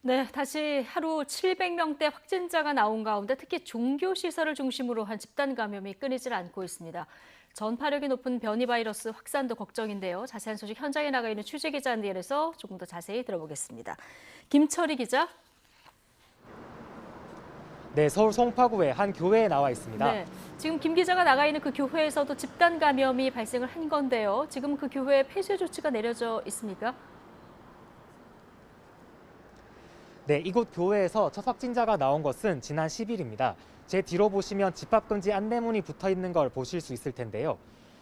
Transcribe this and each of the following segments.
네, 다시 하루 700명대 확진자가 나온 가운데 특히 종교시설을 중심으로 한 집단 감염이 끊이질 않고 있습니다. 전파력이 높은 변이 바이러스 확산도 걱정인데요. 자세한 소식 현장에 나가 있는 취재 기자에 대해서 조금 더 자세히 들어보겠습니다. 김철희 기자. 네, 서울 송파구의 한 교회에 나와 있습니다. 네, 지금 김 기자가 나가 있는 그 교회에서도 집단 감염이 발생을 한 건데요. 지금 그 교회에 폐쇄 조치가 내려져 있습니까? 네, 이곳 교회에서 첫 확진자가 나온 것은 지난 10일입니다. 제 뒤로 보시면 집합금지 안내문이 붙어 있는 걸 보실 수 있을 텐데요.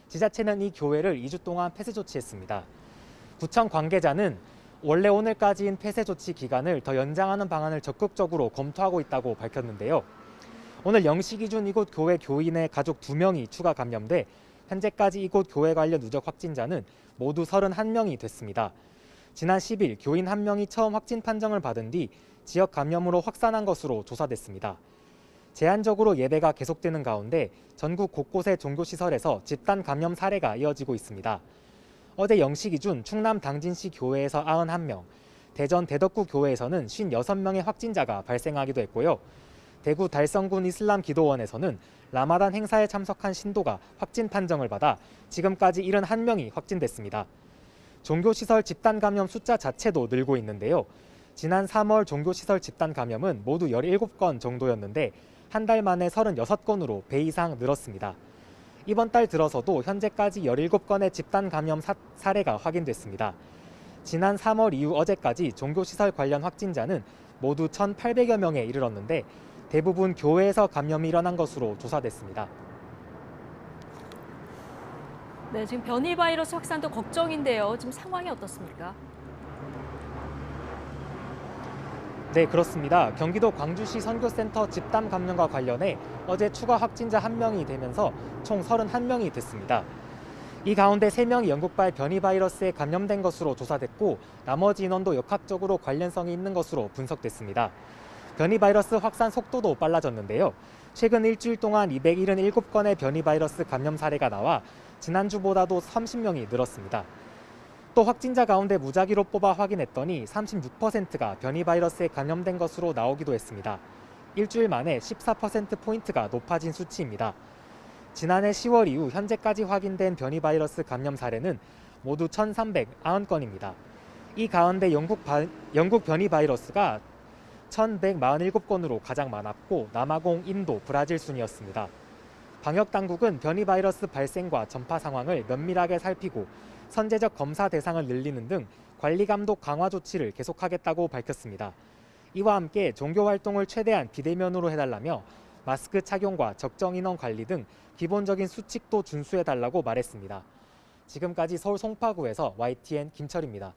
지자체는 이 교회를 2주 동안 폐쇄 조치했습니다. 구청 관계자는 원래 오늘까지인 폐쇄 조치 기간을 더 연장하는 방안을 적극적으로 검토하고 있다고 밝혔는데요. 오늘 0시 기준 이곳 교회 교인의 가족 2명이 추가 감염돼 현재까지 이곳 교회 관련 누적 확진자는 모두 31명이 됐습니다. 지난 10일 교인 1명이 처음 확진 판정을 받은 뒤 지역 감염으로 확산한 것으로 조사됐습니다. 제한적으로 예배가 계속되는 가운데 전국 곳곳의 종교시설에서 집단 감염 사례가 이어지고 있습니다. 어제 0시 기준 충남 당진시 교회에서 91명, 대전 대덕구 교회에서는 56명의 확진자가 발생하기도 했고요. 대구 달성군 이슬람 기도원에서는 라마단 행사에 참석한 신도가 확진 판정을 받아 지금까지 71명이 확진됐습니다. 종교시설 집단 감염 숫자 자체도 늘고 있는데요. 지난 3월 종교시설 집단 감염은 모두 17건 정도였는데 한 달 만에 36건으로 배 이상 늘었습니다. 이번 달 들어서도 현재까지 17건의 집단 감염 사례가 확인됐습니다. 지난 3월 이후 어제까지 종교시설 관련 확진자는 모두 1,800여 명에 이르렀는데 대부분 교회에서 감염이 일어난 것으로 조사됐습니다. 네, 지금 변이 바이러스 확산도 걱정인데요. 지금 상황이 어떻습니까? 네, 그렇습니다. 경기도 광주시 선교센터 집단 감염과 관련해 어제 추가 확진자 1명이 되면서 총 31명이 됐습니다. 이 가운데 3명이 영국발 변이 바이러스에 감염된 것으로 조사됐고 나머지 인원도 역학적으로 관련성이 있는 것으로 분석됐습니다. 변이 바이러스 확산 속도도 빨라졌는데요. 최근 일주일 동안 277건의 변이 바이러스 감염 사례가 나와 지난주보다도 30명이 늘었습니다. 또 확진자 가운데 무작위로 뽑아 확인했더니 36%가 변이 바이러스에 감염된 것으로 나오기도 했습니다. 일주일 만에 14%포인트가 높아진 수치입니다. 지난해 10월 이후 현재까지 확인된 변이 바이러스 감염 사례는 모두 1,390건입니다. 이 가운데 영국 변이 바이러스가 1,147건으로 가장 많았고 남아공, 인도, 브라질 순이었습니다. 방역당국은 변이 바이러스 발생과 전파 상황을 면밀하게 살피고 선제적 검사 대상을 늘리는 등 관리 감독 강화 조치를 계속하겠다고 밝혔습니다. 이와 함께 종교 활동을 최대한 비대면으로 해달라며 마스크 착용과 적정 인원 관리 등 기본적인 수칙도 준수해달라고 말했습니다. 지금까지 서울 송파구에서 YTN 김철입니다.